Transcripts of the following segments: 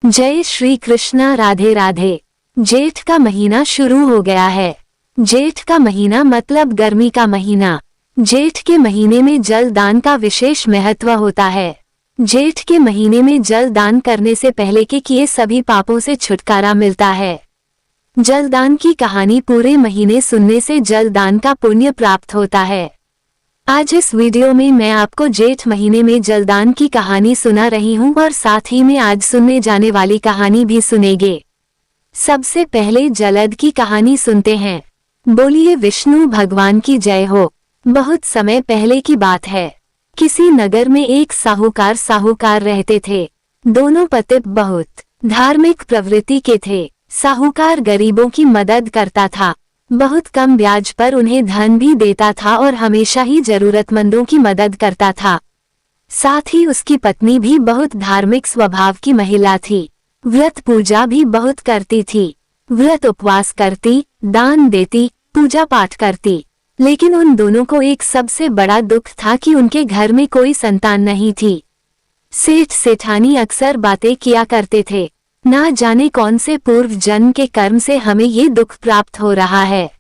जय श्री कृष्णा। राधे राधे। जेठ का महीना शुरू हो गया है। जेठ का महीना मतलब गर्मी का महीना। जेठ के महीने में जल दान का विशेष महत्व होता है। जेठ के महीने में जल दान करने से पहले के किए सभी पापों से छुटकारा मिलता है। जलदान की कहानी पूरे महीने सुनने से जलदान का पुण्य प्राप्त होता है। आज इस वीडियो में मैं आपको जेठ महीने में जलदान की कहानी सुना रही हूँ और साथ ही में आज सुनने जाने वाली कहानी भी सुनेंगे। सबसे पहले जलद की कहानी सुनते हैं। बोलिए विष्णु भगवान की जय हो। बहुत समय पहले की बात है। किसी नगर में एक साहूकार रहते थे। दोनों पति बहुत धार्मिक प्रवृत्ति के थे। साहूकार गरीबों की मदद करता था, बहुत कम ब्याज पर उन्हें धन भी देता था और हमेशा ही जरूरतमंदों की मदद करता था। साथ ही उसकी पत्नी भी बहुत धार्मिक स्वभाव की महिला थी। व्रत पूजा भी बहुत करती थी। व्रत उपवास करती, दान देती, पूजा पाठ करती। लेकिन उन दोनों को एक सबसे बड़ा दुख था कि उनके घर में कोई संतान नहीं थी। सेठ सेठानी अक्सर बातें किया करते थे, ना जाने कौन से पूर्व जन्म के कर्म से हमें ये दुख प्राप्त हो रहा है।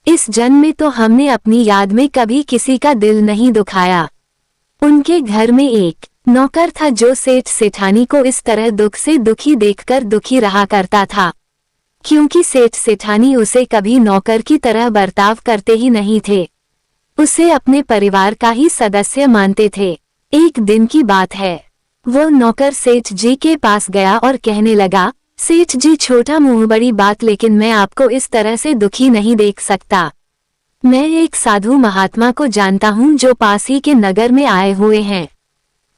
इस जन्म में तो हमने अपनी याद में कभी किसी का दिल नहीं दुखाया। उनके घर में एक नौकर था जो सेठ सेठानी को इस तरह दुख से दुखी देखकर दुखी रहा करता था, क्योंकि सेठ सेठानी उसे कभी नौकर की तरह बर्ताव करते ही नहीं थे। उसे अपने परिवार का ही सदस्य मानते थे। एक दिन की बात है, वो नौकर सेठ जी के पास गया और कहने लगा, सेठ जी छोटा मुंह बड़ी बात, लेकिन मैं आपको इस तरह से दुखी नहीं देख सकता। मैं एक साधु महात्मा को जानता हूँ जो पास ही के नगर में आए हुए हैं।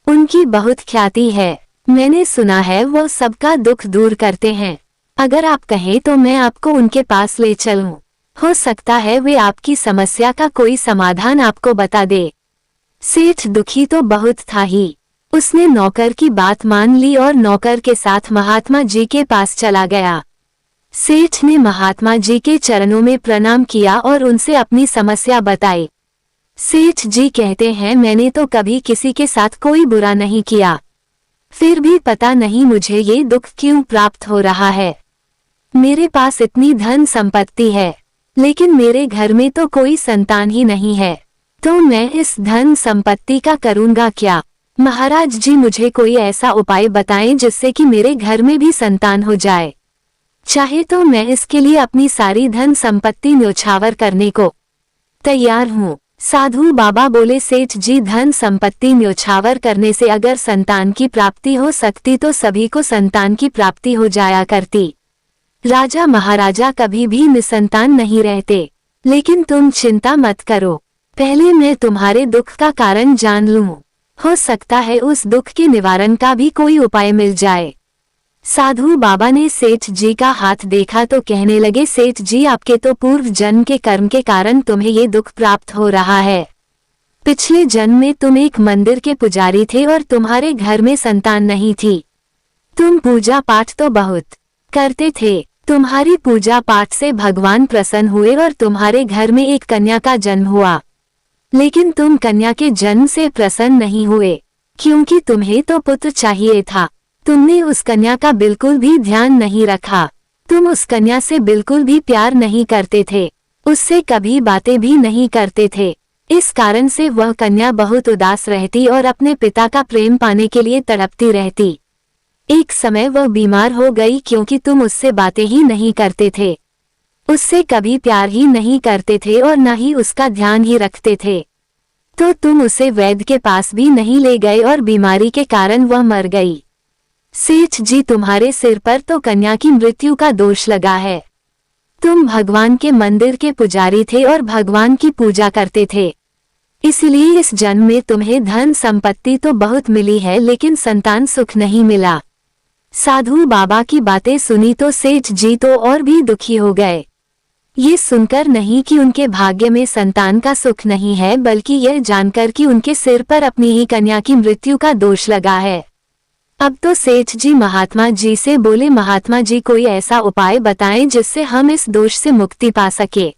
उनकी बहुत ख्याति है। मैंने सुना है वो सबका दुख दूर करते हैं। अगर आप कहें तो मैं आपको उनके पास ले चलूं। हो सकता है वे आपकी समस्या का कोई समाधान आपको बता दे। सेठ दुखी तो बहुत था ही। उसने नौकर की बात मान ली और नौकर के साथ महात्मा जी के पास चला गया। सेठ ने महात्मा जी के चरणों में प्रणाम किया और उनसे अपनी समस्या बताई। सेठ जी कहते हैं, मैंने तो कभी किसी के साथ कोई बुरा नहीं किया, फिर भी पता नहीं मुझे ये दुख क्यों प्राप्त हो रहा है। मेरे पास इतनी धन संपत्ति है, लेकिन मेरे घर में तो कोई संतान ही नहीं है, तो मैं इस धन संपत्ति का करूँगा क्या। महाराज जी मुझे कोई ऐसा उपाय बताएं जिससे कि मेरे घर में भी संतान हो जाए। चाहे तो मैं इसके लिए अपनी सारी धन संपत्ति न्योछावर करने को तैयार हूँ। साधु बाबा बोले, सेठ जी धन संपत्ति न्योछावर करने से अगर संतान की प्राप्ति हो सकती तो सभी को संतान की प्राप्ति हो जाया करती। राजा महाराजा कभी भी निसंतान नहीं रहते। लेकिन तुम चिंता मत करो, पहले मैं तुम्हारे दुख का कारण जान लूं। हो सकता है उस दुख के निवारण का भी कोई उपाय मिल जाए। साधु बाबा ने सेठ जी का हाथ देखा तो कहने लगे, सेठ जी आपके तो पूर्व जन्म के कर्म के कारण तुम्हें ये दुख प्राप्त हो रहा है। पिछले जन्म में तुम एक मंदिर के पुजारी थे और तुम्हारे घर में संतान नहीं थी। तुम पूजा पाठ तो बहुत करते थे। तुम्हारी पूजा पाठ से भगवान प्रसन्न हुए और तुम्हारे घर में एक कन्या का जन्म हुआ। लेकिन तुम कन्या के जन्म से प्रसन्न नहीं हुए, क्योंकि तुम्हें तो पुत्र चाहिए था। तुमने उस कन्या का बिल्कुल भी ध्यान नहीं रखा। तुम उस कन्या से बिल्कुल भी प्यार नहीं करते थे, उससे कभी बातें भी नहीं करते थे। इस कारण से वह कन्या बहुत उदास रहती और अपने पिता का प्रेम पाने के लिए तड़पती रहती। एक समय वह बीमार हो गई क्योंकि तुम उससे बातें ही नहीं करते थे, उससे कभी प्यार ही नहीं करते थे और न ही उसका ध्यान ही रखते थे। तो तुम उसे वैद्य के पास भी नहीं ले गए और बीमारी के कारण वह मर गई। सेठ जी तुम्हारे सिर पर तो कन्या की मृत्यु का दोष लगा है। तुम भगवान के मंदिर के पुजारी थे और भगवान की पूजा करते थे, इसलिए इस जन्म में तुम्हें धन संपत्ति तो बहुत मिली है, लेकिन संतान सुख नहीं मिला। साधु बाबा की बातें सुनी तो सेठ जी तो और भी दुखी हो गए। ये सुनकर नहीं कि उनके भाग्य में संतान का सुख नहीं है, बल्कि यह जानकर कि उनके सिर पर अपनी ही कन्या की मृत्यु का दोष लगा है। अब तो सेठ जी महात्मा जी से बोले, महात्मा जी कोई ऐसा उपाय बताएं जिससे हम इस दोष से मुक्ति पा सके।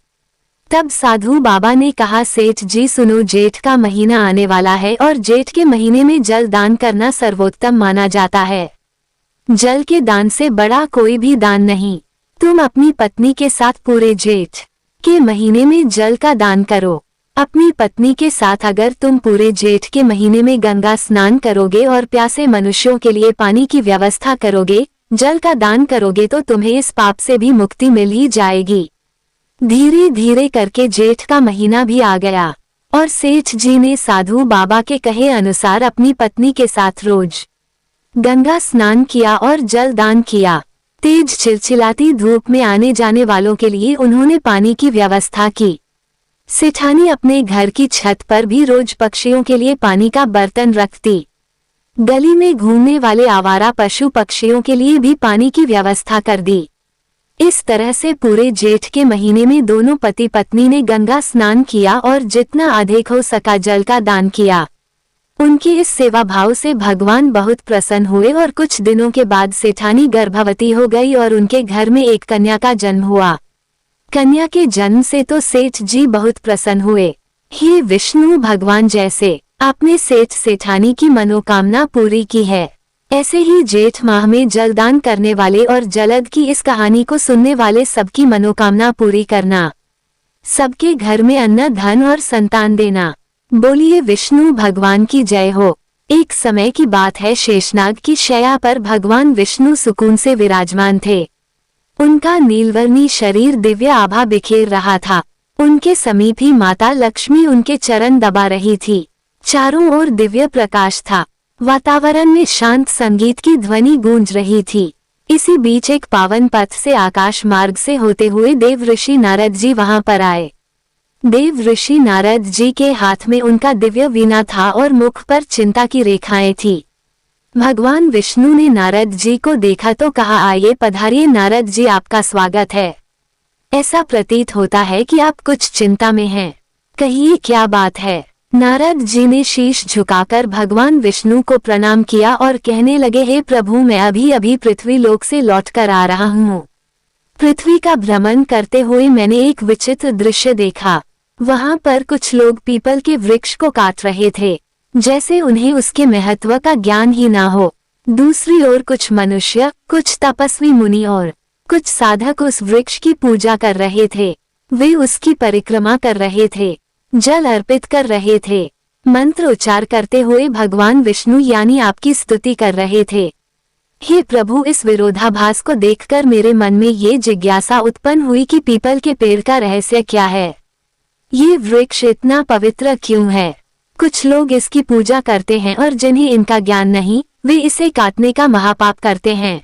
तब साधु बाबा ने कहा, सेठ जी सुनो, जेठ का महीना आने वाला है और जेठ के महीने में जल दान करना सर्वोत्तम माना जाता है। जल के दान से बड़ा कोई भी दान नहीं। तुम अपनी पत्नी के साथ पूरे जेठ के महीने में जल का दान करो। अपनी पत्नी के साथ अगर तुम पूरे जेठ के महीने में गंगा स्नान करोगे और प्यासे मनुष्यों के लिए पानी की व्यवस्था करोगे, जल का दान करोगे, तो तुम्हें इस पाप से भी मुक्ति मिल ही जाएगी। धीरे धीरे करके जेठ का महीना भी आ गया और सेठ जी ने साधु बाबा के कहे अनुसार अपनी पत्नी के साथ रोज गंगा स्नान किया और जल दान किया। तेज चिलचिलाती धूप में आने जाने वालों के लिए उन्होंने पानी की व्यवस्था की। सेठानी अपने घर की छत पर भी रोज पक्षियों के लिए पानी का बर्तन रखती। गली में घूमने वाले आवारा पशु पक्षियों के लिए भी पानी की व्यवस्था कर दी। इस तरह से पूरे जेठ के महीने में दोनों पति पत्नी ने गंगा स्नान किया और जितना अधिक हो सका जल का दान किया। उनकी इस सेवा भाव से भगवान बहुत प्रसन्न हुए और कुछ दिनों के बाद सेठानी गर्भवती हो गई और उनके घर में एक कन्या का जन्म हुआ। कन्या के जन्म से तो सेठ जी बहुत प्रसन्न हुए। हे विष्णु भगवान, जैसे आपने सेठ सेठानी की मनोकामना पूरी की है, ऐसे ही जेठ माह में जलदान करने वाले और जलद की इस कहानी को सुनने वाले सबकी मनोकामना पूरी करना। सबके घर में अन्न धन और संतान देना। बोलिए विष्णु भगवान की जय हो। एक समय की बात है, शेषनाग की शैया पर भगवान विष्णु सुकून से विराजमान थे। उनका नीलवर्णी शरीर दिव्य आभा बिखेर रहा था। उनके समीप ही माता लक्ष्मी उनके चरण दबा रही थी। चारों ओर दिव्य प्रकाश था। वातावरण में शांत संगीत की ध्वनि गूंज रही थी। इसी बीच एक पावन पथ से आकाश मार्ग से होते हुए देव ऋषि नारद जी वहां पर आए। देव ऋषि नारद जी के हाथ में उनका दिव्य वीणा था और मुख पर चिंता की रेखाएं थी। भगवान विष्णु ने नारद जी को देखा तो कहा, आइए पधारिए नारद जी, आपका स्वागत है। ऐसा प्रतीत होता है कि आप कुछ चिंता में हैं। कहिए क्या बात है। नारद जी ने शीश झुकाकर भगवान विष्णु को प्रणाम किया और कहने लगे, हे प्रभु, मैं अभी अभी पृथ्वी लोक से लौटकर आ रहा हूँ। पृथ्वी का भ्रमण करते हुए मैंने एक विचित्र दृश्य देखा। वहां पर कुछ लोग पीपल के वृक्ष को काट रहे थे, जैसे उन्हें उसके महत्व का ज्ञान ही ना हो। दूसरी ओर कुछ मनुष्य, कुछ तपस्वी मुनि और कुछ साधक उस वृक्ष की पूजा कर रहे थे। वे उसकी परिक्रमा कर रहे थे, जल अर्पित कर रहे थे, मंत्र उच्चार करते हुए भगवान विष्णु यानी आपकी स्तुति कर रहे थे। हे प्रभु, इस विरोधाभास को देखकर मेरे मन में ये जिज्ञासा उत्पन्न हुई कि पीपल के पेड़ का रहस्य क्या है। ये वृक्ष इतना पवित्र क्यों है? कुछ लोग इसकी पूजा करते हैं और जिन्हें इनका ज्ञान नहीं, वे इसे काटने का महापाप करते हैं।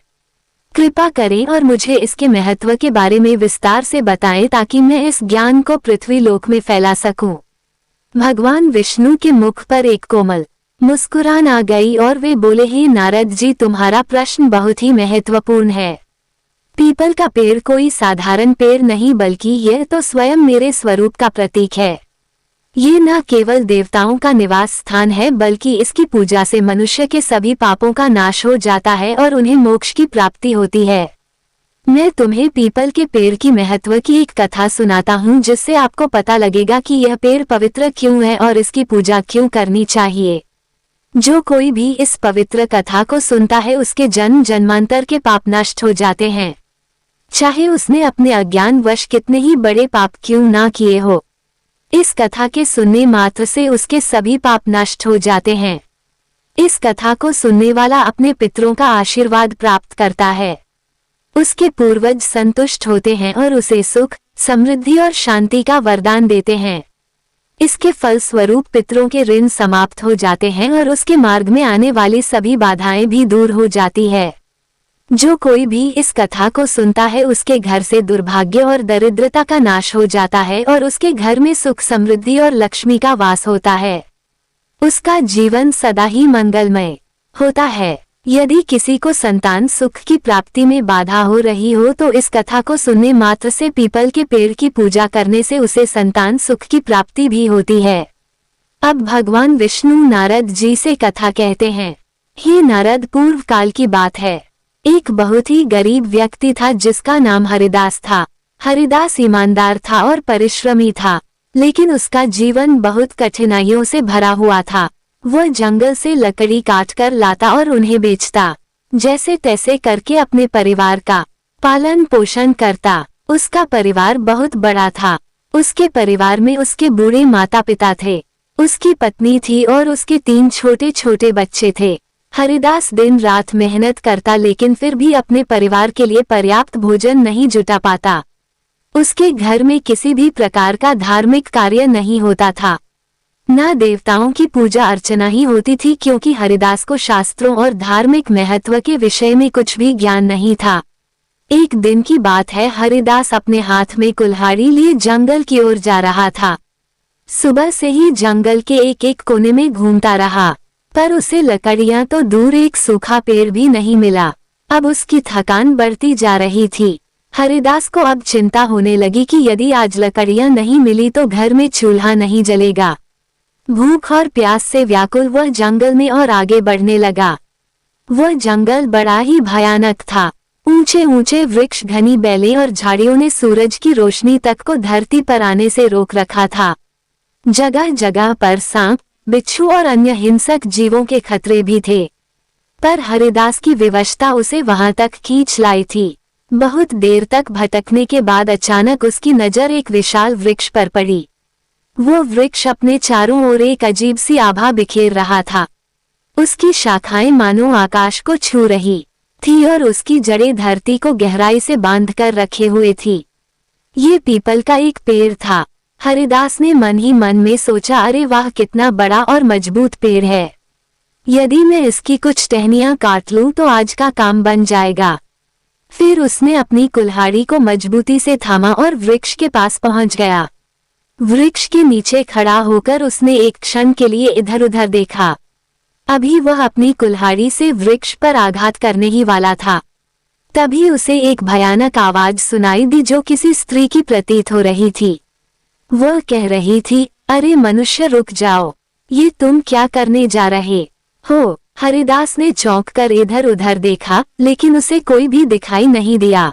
कृपा करें और मुझे इसके महत्व के बारे में विस्तार से बताएं ताकि मैं इस ज्ञान को पृथ्वी लोक में फैला सकूं। भगवान विष्णु के मुख पर एक कोमल मुस्कुराहट आ गई और वे बोले, हे नारद जी, तुम्हारा प्रश्न बहुत ही महत्वपूर्ण है। पीपल का पेड़ कोई साधारण पेड़ नहीं, बल्कि यह तो स्वयं मेरे स्वरूप का प्रतीक है। ये न केवल देवताओं का निवास स्थान है, बल्कि इसकी पूजा से मनुष्य के सभी पापों का नाश हो जाता है और उन्हें मोक्ष की प्राप्ति होती है। मैं तुम्हें पीपल के पेड़ की महत्व की एक कथा सुनाता हूँ, जिससे आपको पता लगेगा कि यह पेड़ पवित्र क्यों है और इसकी पूजा क्यों करनी चाहिए। जो कोई भी इस पवित्र कथा को सुनता है, उसके जन्म जन्मांतर के पाप नष्ट हो जाते हैं, चाहे उसने अपने अज्ञानवश कितने ही बड़े पाप क्यों ना किए हो। इस कथा के सुनने मात्र से उसके सभी पाप नष्ट हो जाते हैं। इस कथा को सुनने वाला अपने पितरों का आशीर्वाद प्राप्त करता है, उसके पूर्वज संतुष्ट होते हैं और उसे सुख, समृद्धि और शांति का वरदान देते हैं। इसके फलस्वरूप पितरों के ऋण समाप्त हो जाते हैं और उसके मार्ग में आने वाली सभी बाधाएं भी दूर हो जाती है। जो कोई भी इस कथा को सुनता है, उसके घर से दुर्भाग्य और दरिद्रता का नाश हो जाता है और उसके घर में सुख, समृद्धि और लक्ष्मी का वास होता है। उसका जीवन सदा ही मंगलमय होता है। यदि किसी को संतान सुख की प्राप्ति में बाधा हो रही हो, तो इस कथा को सुनने मात्र से पीपल के पेड़ की पूजा करने से उसे संतान सुख की प्राप्ति भी होती है। अब भगवान विष्णु नारद जी से कथा कहते हैं। हे नारद, पूर्व काल की बात है। एक बहुत ही गरीब व्यक्ति था जिसका नाम हरिदास था। हरिदास ईमानदार था और परिश्रमी था, लेकिन उसका जीवन बहुत कठिनाइयों से भरा हुआ था। वह जंगल से लकड़ी काटकर लाता और उन्हें बेचता। जैसे तैसे करके अपने परिवार का पालन पोषण करता। उसका परिवार बहुत बड़ा था। उसके परिवार में उसके बूढ़े माता पिता थे, उसकी पत्नी थी और उसके 3 छोटे छोटे बच्चे थे। हरिदास दिन रात मेहनत करता लेकिन फिर भी अपने परिवार के लिए पर्याप्त भोजन नहीं जुटा पाता। उसके घर में किसी भी प्रकार का धार्मिक कार्य नहीं होता था, न देवताओं की पूजा अर्चना ही होती थी, क्योंकि हरिदास को शास्त्रों और धार्मिक महत्व के विषय में कुछ भी ज्ञान नहीं था। एक दिन की बात है, हरिदास अपने हाथ में कुल्हाड़ी लिए जंगल की ओर जा रहा था। सुबह से ही जंगल के एक एक कोने में घूमता रहा, पर उसे लकड़ियां तो दूर एक सूखा पेड़ भी नहीं मिला। अब उसकी थकान बढ़ती जा रही थी। हरिदास को अब चिंता होने लगी कि यदि आज लकड़ियां नहीं मिली तो घर में चूल्हा नहीं जलेगा। भूख और प्यास से व्याकुल वह जंगल में और आगे बढ़ने लगा। वह जंगल बड़ा ही भयानक था। ऊंचे ऊंचे वृक्ष, घनी बेलें और झाड़ियों ने सूरज की रोशनी तक को धरती पर आने से रोक रखा था। जगह जगह पर सांप, बिच्छू और अन्य हिंसक जीवों के खतरे भी थे, पर हरिदास की विवशता उसे वहां तक खींच लाई थी। बहुत देर तक भटकने के बाद अचानक उसकी नजर एक विशाल वृक्ष पर पड़ी। वो वृक्ष अपने चारों ओर एक अजीब सी आभा बिखेर रहा था। उसकी शाखाएं मानो आकाश को छू रही थी और उसकी जड़ें धरती को गहराई से बांधकर रखे हुए थी। ये पीपल का एक पेड़ था। हरिदास ने मन ही मन में सोचा, अरे वाह, कितना बड़ा और मजबूत पेड़ है। यदि मैं इसकी कुछ टहनियां काट लूं तो आज का काम बन जाएगा। फिर उसने अपनी कुल्हाड़ी को मजबूती से थामा और वृक्ष के पास पहुंच गया। वृक्ष के नीचे खड़ा होकर उसने एक क्षण के लिए इधर उधर देखा। अभी वह अपनी कुल्हाड़ी से वृक्ष पर आघात करने ही वाला था, तभी उसे एक भयानक आवाज सुनाई दी जो किसी स्त्री की प्रतीत हो रही थी। वह कह रही थी, अरे मनुष्य, रुक जाओ, ये तुम क्या करने जा रहे हो? हरिदास ने चौंक कर इधर उधर देखा, लेकिन उसे कोई भी दिखाई नहीं दिया।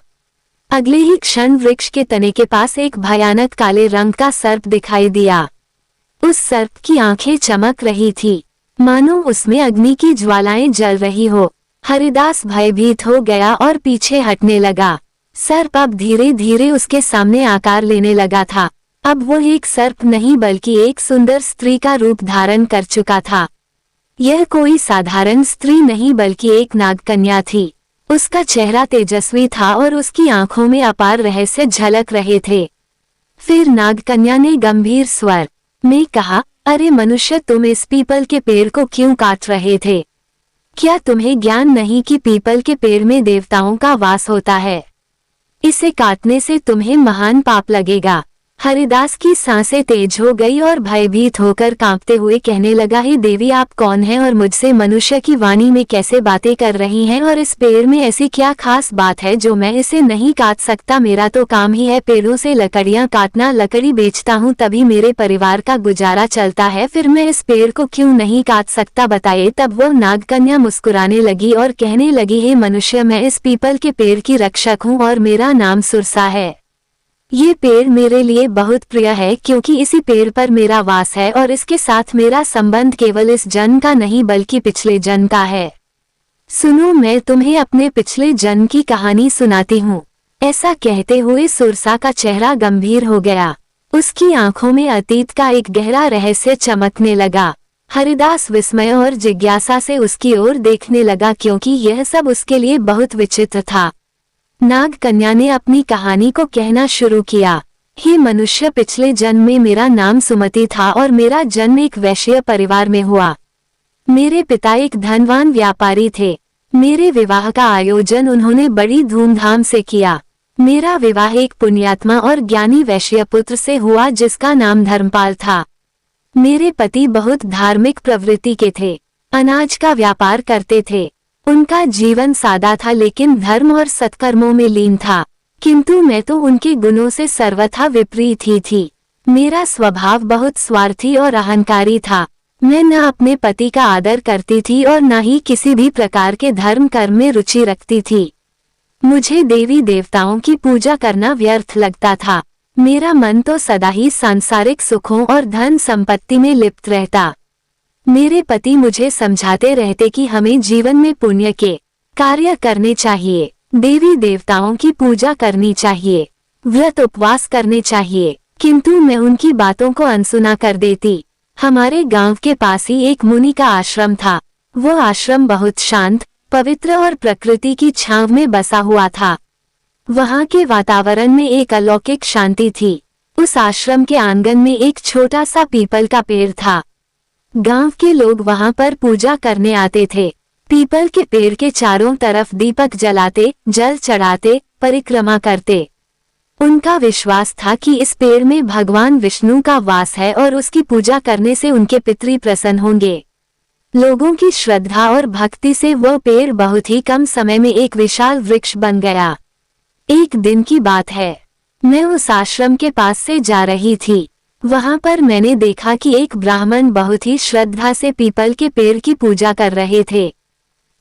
अगले ही क्षण वृक्ष के तने के पास एक भयानक काले रंग का सर्प दिखाई दिया। उस सर्प की आंखें चमक रही थी, मानो उसमें अग्नि की ज्वालाएं जल रही हो। हरिदास भयभीत हो गया और पीछे हटने लगा। सर्प अब धीरे धीरे उसके सामने आकार लेने लगा था। अब वो एक सर्प नहीं बल्कि एक सुंदर स्त्री का रूप धारण कर चुका था। यह कोई साधारण स्त्री नहीं बल्कि एक नागकन्या थी। उसका चेहरा तेजस्वी था और उसकी आंखों में अपार रहस्य झलक रहे थे। फिर नागकन्या ने गंभीर स्वर में कहा, अरे मनुष्य, तुम इस पीपल के पेड़ को क्यों काट रहे थे? क्या तुम्हें ज्ञान नहीं कि पीपल के पेड़ में देवताओं का वास होता है? इसे काटने से तुम्हें महान पाप लगेगा। हरिदास की सांसें तेज हो गई और भयभीत होकर कांपते हुए कहने लगा, हे देवी, आप कौन हैं और मुझसे मनुष्य की वाणी में कैसे बातें कर रही हैं? और इस पेड़ में ऐसी क्या खास बात है जो मैं इसे नहीं काट सकता? मेरा तो काम ही है पेड़ों से लकड़ियां काटना। लकड़ी बेचता हूँ तभी मेरे परिवार का गुजारा चलता है, फिर मैं इस पेड़ को क्यों नहीं काट सकता, बताइए। तब वह नागकन्या मुस्कुराने लगी और कहने लगी, हे मनुष्य, मैं इस पीपल के पेड़ की रक्षक हूँ और मेरा नाम सुरसा है। ये पेड़ मेरे लिए बहुत प्रिय है क्योंकि इसी पेड़ पर मेरा वास है और इसके साथ मेरा संबंध केवल इस जन्म का नहीं बल्कि पिछले जन्म का है। सुनो, मैं तुम्हें अपने पिछले जन्म की कहानी सुनाती हूँ। ऐसा कहते हुए सुरसा का चेहरा गंभीर हो गया। उसकी आंखों में अतीत का एक गहरा रहस्य चमकने लगा। हरिदास विस्मय और जिज्ञासा से उसकी ओर देखने लगा क्योंकि यह सब उसके लिए बहुत विचित्र था। नागकन्या ने अपनी कहानी को कहना शुरू किया। हे मनुष्य, पिछले जन्म में मेरा नाम सुमति था और मेरा जन्म एक वैश्य परिवार में हुआ। मेरे पिता एक धनवान व्यापारी थे। मेरे विवाह का आयोजन उन्होंने बड़ी धूमधाम से किया। मेरा विवाह एक पुण्यात्मा और ज्ञानी वैश्य पुत्र से हुआ जिसका नाम धर्मपाल था। मेरे पति बहुत धार्मिक प्रवृत्ति के थे, अनाज का व्यापार करते थे। उनका जीवन सादा था लेकिन धर्म और सत्कर्मों में लीन था, किंतु मैं तो उनके गुणों से सर्वथा विपरीत ही थी। मेरा स्वभाव बहुत स्वार्थी और अहंकारी था। मैं न अपने पति का आदर करती थी और न ही किसी भी प्रकार के धर्म कर्म में रुचि रखती थी। मुझे देवी देवताओं की पूजा करना व्यर्थ लगता था। मेरा मन तो सदा ही सांसारिक सुखों और धन संपत्ति में लिप्त रहता। मेरे पति मुझे समझाते रहते कि हमें जीवन में पुण्य के कार्य करने चाहिए, देवी देवताओं की पूजा करनी चाहिए, व्रत उपवास करने चाहिए, किंतु मैं उनकी बातों को अनसुना कर देती। हमारे गांव के पास ही एक मुनि का आश्रम था। वो आश्रम बहुत शांत, पवित्र और प्रकृति की छांव में बसा हुआ था। वहां के वातावरण में एक अलौकिक शांति थी। उस आश्रम के आंगन में एक छोटा सा पीपल का पेड़ था। गांव के लोग वहां पर पूजा करने आते थे। पीपल के पेड़ के चारों तरफ दीपक जलाते, जल चढ़ाते, परिक्रमा करते। उनका विश्वास था कि इस पेड़ में भगवान विष्णु का वास है और उसकी पूजा करने से उनके पितृ प्रसन्न होंगे। लोगों की श्रद्धा और भक्ति से वह पेड़ बहुत ही कम समय में एक विशाल वृक्ष बन गया। एक दिन की बात है, मैं उस आश्रम के पास से जा रही थी। वहां पर मैंने देखा कि एक ब्राह्मण बहुत ही श्रद्धा से पीपल के पेड़ की पूजा कर रहे थे।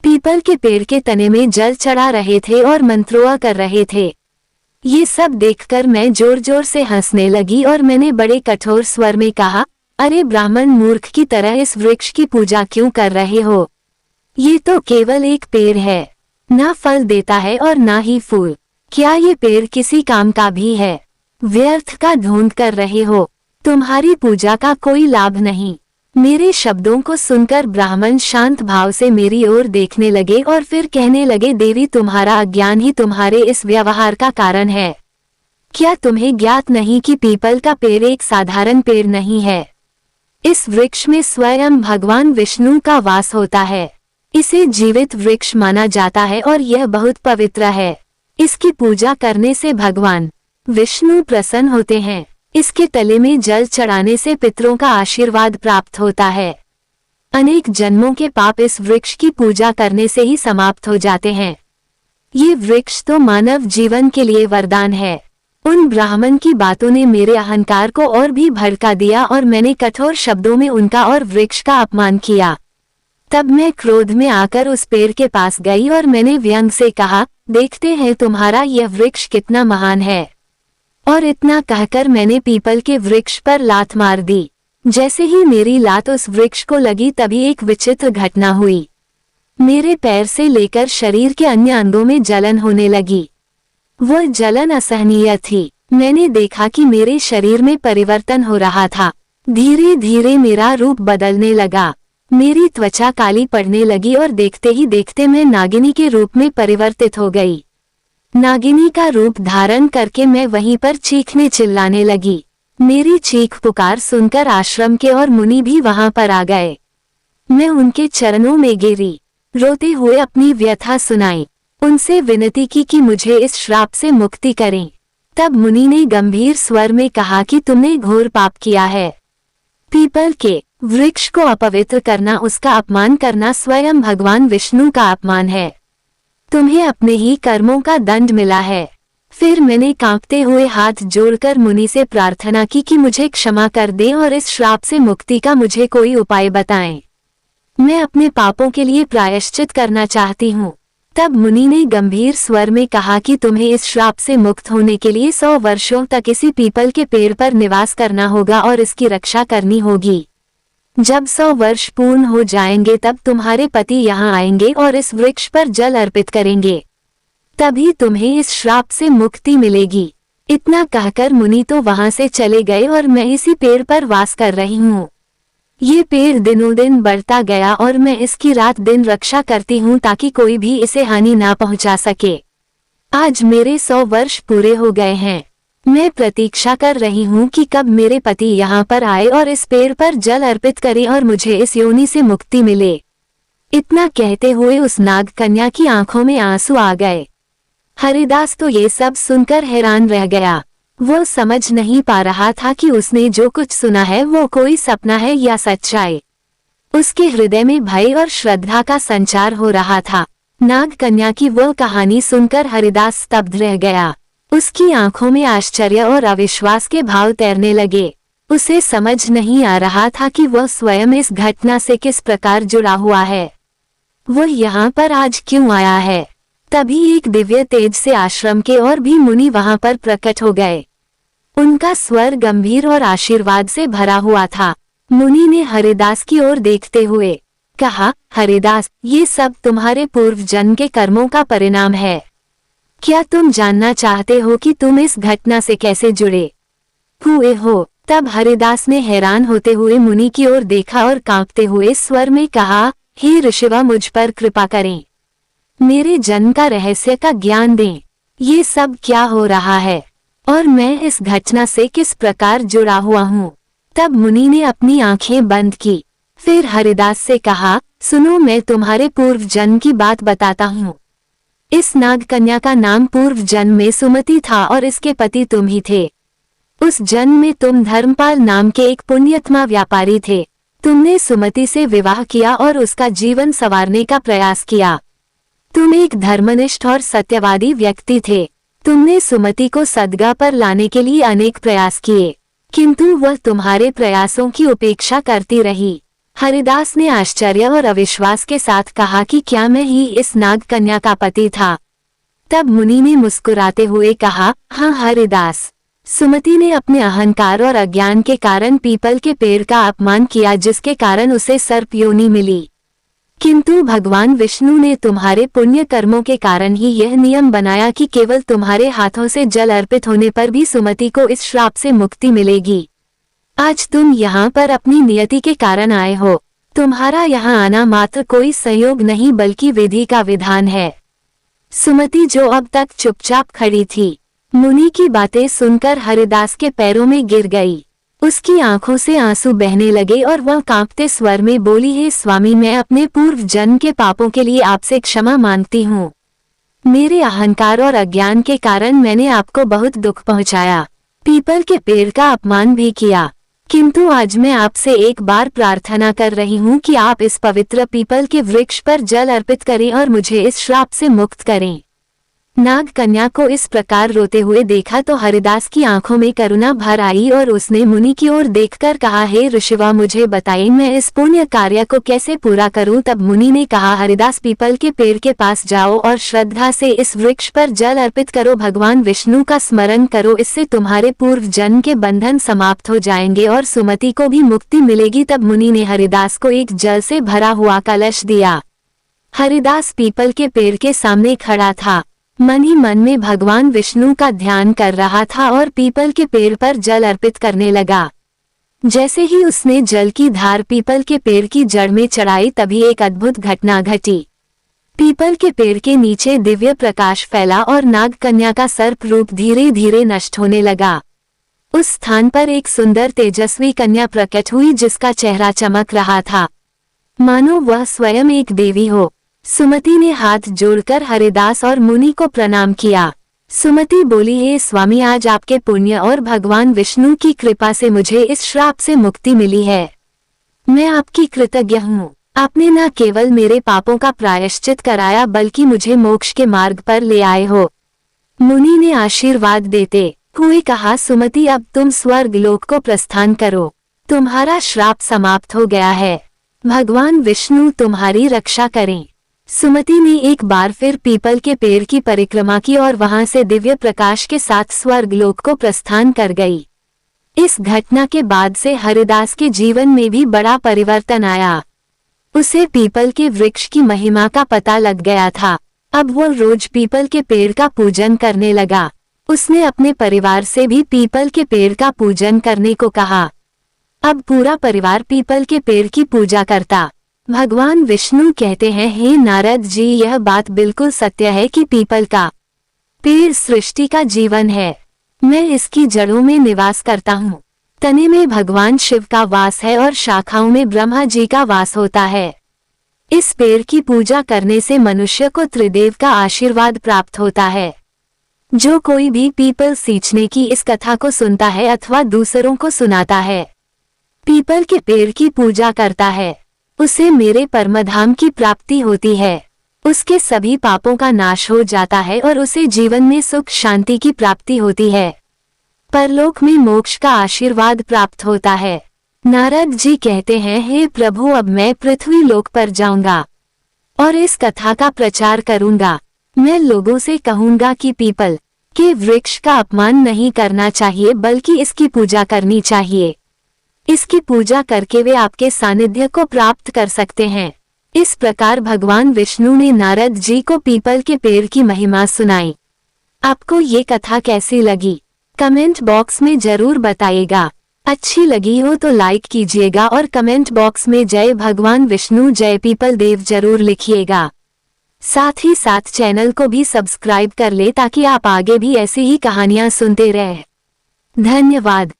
पीपल के पेड़ के तने में जल चढ़ा रहे थे और मंत्रोआ कर रहे थे। ये सब देखकर मैं जोर जोर से हंसने लगी और मैंने बड़े कठोर स्वर में कहा, अरे ब्राह्मण मूर्ख की तरह इस वृक्ष की पूजा क्यों कर रहे हो? ये तो केवल एक पेड़ है, ना फल देता है और ना ही फूल। क्या ये पेड़ किसी काम का भी है? व्यर्थ का ढूंढ कर रहे हो, तुम्हारी पूजा का कोई लाभ नहीं। मेरे शब्दों को सुनकर ब्राह्मण शांत भाव से मेरी ओर देखने लगे और फिर कहने लगे, देवी तुम्हारा अज्ञान ही तुम्हारे इस व्यवहार का कारण है। क्या तुम्हें ज्ञात नहीं कि पीपल का पेड़ एक साधारण पेड़ नहीं है? इस वृक्ष में स्वयं भगवान विष्णु का वास होता है। इसे जीवित वृक्ष माना जाता है और यह बहुत पवित्र है। इसकी पूजा करने से भगवान विष्णु प्रसन्न होते हैं। इसके तले में जल चढ़ाने से पितरों का आशीर्वाद प्राप्त होता है। अनेक जन्मों के पाप इस वृक्ष की पूजा करने से ही समाप्त हो जाते हैं। ये वृक्ष तो मानव जीवन के लिए वरदान है। उन ब्राह्मण की बातों ने मेरे अहंकार को और भी भड़का दिया और मैंने कठोर शब्दों में उनका और वृक्ष का अपमान किया। तब मैं क्रोध में आकर उस पेड़ के पास गई और मैंने व्यंग से कहा, देखते हैं तुम्हारा यह वृक्ष कितना महान है। और इतना कहकर मैंने पीपल के वृक्ष पर लात मार दी। जैसे ही मेरी लात उस वृक्ष को लगी तभी एक विचित्र घटना हुई। मेरे पैर से लेकर शरीर के अन्य अंगों में जलन होने लगी। वह जलन असहनीय थी। मैंने देखा कि मेरे शरीर में परिवर्तन हो रहा था। धीरे धीरे मेरा रूप बदलने लगा। मेरी त्वचा काली पड़ने लगी और देखते ही देखते मैं नागिनी के रूप में परिवर्तित हो गई। नागिनी का रूप धारण करके मैं वहीं पर चीखने चिल्लाने लगी। मेरी चीख पुकार सुनकर आश्रम के और मुनि भी वहां पर आ गए। मैं उनके चरणों में गिरी, रोते हुए अपनी व्यथा सुनाई, उनसे विनती की कि मुझे इस श्राप से मुक्ति करें। तब मुनि ने गंभीर स्वर में कहा कि तुमने घोर पाप किया है। पीपल के वृक्ष को अपवित्र करना, उसका अपमान करना स्वयं भगवान विष्णु का अपमान है। तुम्हें अपने ही कर्मों का दंड मिला है। फिर मैंने कांपते हुए हाथ जोड़कर मुनि से प्रार्थना की कि मुझे क्षमा कर दें और इस श्राप से मुक्ति का मुझे कोई उपाय बताएं। मैं अपने पापों के लिए प्रायश्चित करना चाहती हूँ। तब मुनि ने गंभीर स्वर में कहा कि तुम्हें इस श्राप से मुक्त होने के लिए 100 वर्षों तक इसी पीपल के पेड़ पर निवास करना होगा और इसकी रक्षा करनी होगी। जब 100 वर्ष पूर्ण हो जाएंगे तब तुम्हारे पति यहाँ आएंगे और इस वृक्ष पर जल अर्पित करेंगे। तभी तुम्हें इस श्राप से मुक्ति मिलेगी। इतना कहकर मुनि तो वहां से चले गए और मैं इसी पेड़ पर वास कर रही हूँ। ये पेड़ दिनों दिन बढ़ता गया और मैं इसकी रात दिन रक्षा करती हूँ ताकि कोई भी इसे हानि ना पहुँचा सके। आज मेरे 100 वर्ष पूरे हो गए हैं। मैं प्रतीक्षा कर रही हूँ कि कब मेरे पति यहाँ पर आए और इस पेड़ पर जल अर्पित करें और मुझे इस योनि से मुक्ति मिले। इतना कहते हुए उस नाग कन्या की आंखों में आंसू आ गए। हरिदास तो ये सब सुनकर हैरान रह गया। वो समझ नहीं पा रहा था कि उसने जो कुछ सुना है वो कोई सपना है या सच्चाई। उसके हृदय में भय और श्रद्धा का संचार हो रहा था। नाग कन्या की वह कहानी सुनकर हरिदास स्तब्ध रह गया। उसकी आंखों में आश्चर्य और अविश्वास के भाव तैरने लगे। उसे समझ नहीं आ रहा था कि वह स्वयं इस घटना से किस प्रकार जुड़ा हुआ है। वह यहाँ पर आज क्यों आया है? तभी एक दिव्य तेज से आश्रम के और भी मुनि वहां पर प्रकट हो गए। उनका स्वर गंभीर और आशीर्वाद से भरा हुआ था। मुनि ने हरिदास की ओर देखते हुए कहा, हरिदास, ये सब तुम्हारे पूर्व जन्म के कर्मों का परिणाम है। क्या तुम जानना चाहते हो कि तुम इस घटना से कैसे जुड़े हुए हो? तब हरिदास ने हैरान होते हुए मुनि की ओर देखा और कांपते हुए स्वर में कहा, हे ऋषिवा, मुझ पर कृपा करें, मेरे जन्म का रहस्य का ज्ञान दें। ये सब क्या हो रहा है और मैं इस घटना से किस प्रकार जुड़ा हुआ हूँ? तब मुनि ने अपनी आंखें बंद की। फिर हरिदास से कहा, सुनो, मैं तुम्हारे पूर्व जन्म की बात बताता हूँ। इस नाग कन्या का नाम पूर्व जन्म में सुमति था और इसके पति तुम ही थे। उस जन्म में तुम धर्मपाल नाम के एक पुण्यात्मा व्यापारी थे। तुमने सुमति से विवाह किया और उसका जीवन संवारने का प्रयास किया। तुम एक धर्मनिष्ठ और सत्यवादी व्यक्ति थे। तुमने सुमति को सदगा पर लाने के लिए अनेक प्रयास किए, किंतु वह तुम्हारे प्रयासों की उपेक्षा करती रही। हरिदास ने आश्चर्य और अविश्वास के साथ कहा कि क्या मैं ही इस नाग कन्या का पति था? तब मुनि ने मुस्कुराते हुए कहा, हाँ हरिदास, सुमति ने अपने अहंकार और अज्ञान के कारण पीपल के पेड़ का अपमान किया, जिसके कारण उसे सर्प योनि मिली। किंतु भगवान विष्णु ने तुम्हारे पुण्य कर्मों के कारण ही यह नियम बनाया कि केवल तुम्हारे हाथों से जल अर्पित होने पर भी सुमति को इस श्राप से मुक्ति मिलेगी। आज तुम यहाँ पर अपनी नियति के कारण आए हो। तुम्हारा यहाँ आना मात्र कोई संयोग नहीं बल्कि विधि का विधान है। सुमति, जो अब तक चुपचाप खड़ी थी, मुनि की बातें सुनकर हरिदास के पैरों में गिर गई। उसकी आंखों से आंसू बहने लगे और वह कांपते स्वर में बोली, हे स्वामी, मैं अपने पूर्व जन्म के पापों के लिए आपसे क्षमा मांगती हूँ। मेरे अहंकार और अज्ञान के कारण मैंने आपको बहुत दुख पहुँचाया, पीपल के पेड़ का अपमान भी किया। किंतु आज मैं आपसे एक बार प्रार्थना कर रही हूँ कि आप इस पवित्र पीपल के वृक्ष पर जल अर्पित करें और मुझे इस श्राप से मुक्त करें। नाग कन्या को इस प्रकार रोते हुए देखा तो हरिदास की आंखों में करुणा भर आई और उसने मुनि की ओर देखकर कहा, हे ऋषिवा, मुझे बताइए मैं इस पुण्य कार्य को कैसे पूरा करूं? तब मुनि ने कहा, हरिदास, पीपल के पेड़ के पास जाओ और श्रद्धा से इस वृक्ष पर जल अर्पित करो, भगवान विष्णु का स्मरण करो, इससे तुम्हारे पूर्व जन्म के बंधन समाप्त हो जाएंगे और सुमति को भी मुक्ति मिलेगी। तब मुनि ने हरिदास को एक जल से भरा हुआ कलश दिया। हरिदास पीपल के पेड़ के सामने खड़ा था, मन ही मन में भगवान विष्णु का ध्यान कर रहा था और पीपल के पेड़ पर जल अर्पित करने लगा। जैसे ही उसने जल की धार पीपल के पेड़ की जड़ में चढ़ाई, तभी एक अद्भुत घटना घटी। पीपल के पेड़ के नीचे दिव्य प्रकाश फैला और नाग कन्या का सर्प रूप धीरे धीरे नष्ट होने लगा। उस स्थान पर एक सुंदर तेजस्वी कन्या प्रकट हुई, जिसका चेहरा चमक रहा था, मानो वह स्वयं एक देवी हो। सुमति ने हाथ जोड़कर हरिदास और मुनि को प्रणाम किया। सुमति बोली, हे स्वामी, आज आपके पुण्य और भगवान विष्णु की कृपा से मुझे इस श्राप से मुक्ति मिली है। मैं आपकी कृतज्ञ हूँ। आपने न केवल मेरे पापों का प्रायश्चित कराया बल्कि मुझे मोक्ष के मार्ग पर ले आए हो। मुनि ने आशीर्वाद देते हुए कहा, सुमति, अब तुम स्वर्ग लोक को प्रस्थान करो। तुम्हारा श्राप समाप्त हो गया है। भगवान विष्णु तुम्हारी रक्षा करें। सुमति ने एक बार फिर पीपल के पेड़ की परिक्रमा की और वहां से दिव्य प्रकाश के साथ स्वर्ग लोक को प्रस्थान कर गई। इस घटना के बाद से हरिदास के जीवन में भी बड़ा परिवर्तन आया। उसे पीपल के वृक्ष की महिमा का पता लग गया था। अब वो रोज पीपल के पेड़ का पूजन करने लगा। उसने अपने परिवार से भी पीपल के पेड़ का पूजन करने को कहा। अब पूरा परिवार पीपल के पेड़ की पूजा करता। भगवान विष्णु कहते हैं, हे नारद जी, यह बात बिल्कुल सत्य है कि पीपल का पेड़ सृष्टि का जीवन है। मैं इसकी जड़ों में निवास करता हूँ। तने में भगवान शिव का वास है और शाखाओं में ब्रह्मा जी का वास होता है। इस पेड़ की पूजा करने से मनुष्य को त्रिदेव का आशीर्वाद प्राप्त होता है। जो कोई भी पीपल सींचने की इस कथा को सुनता है अथवा दूसरों को सुनाता है, पीपल के पेड़ की पूजा करता है, उसे मेरे परमधाम की प्राप्ति होती है। उसके सभी पापों का नाश हो जाता है और उसे जीवन में सुख शांति की प्राप्ति होती है। परलोक में मोक्ष का आशीर्वाद प्राप्त होता है। नारद जी कहते हैं, हे प्रभु, अब मैं पृथ्वी लोक पर जाऊंगा और इस कथा का प्रचार करूंगा। मैं लोगों से कहूंगा कि पीपल के वृक्ष का अपमान नहीं करना चाहिए बल्कि इसकी पूजा करनी चाहिए। इसकी पूजा करके वे आपके सानिध्य को प्राप्त कर सकते हैं। इस प्रकार भगवान विष्णु ने नारद जी को पीपल के पेड़ की महिमा सुनाई। आपको ये कथा कैसी लगी कमेंट बॉक्स में जरूर बताइएगा। अच्छी लगी हो तो लाइक कीजिएगा और कमेंट बॉक्स में जय भगवान विष्णु जय पीपल देव जरूर लिखिएगा। साथ ही साथ चैनल को भी सब्सक्राइब कर ले ताकि आप आगे भी ऐसी ही कहानियां सुनते रहें। धन्यवाद।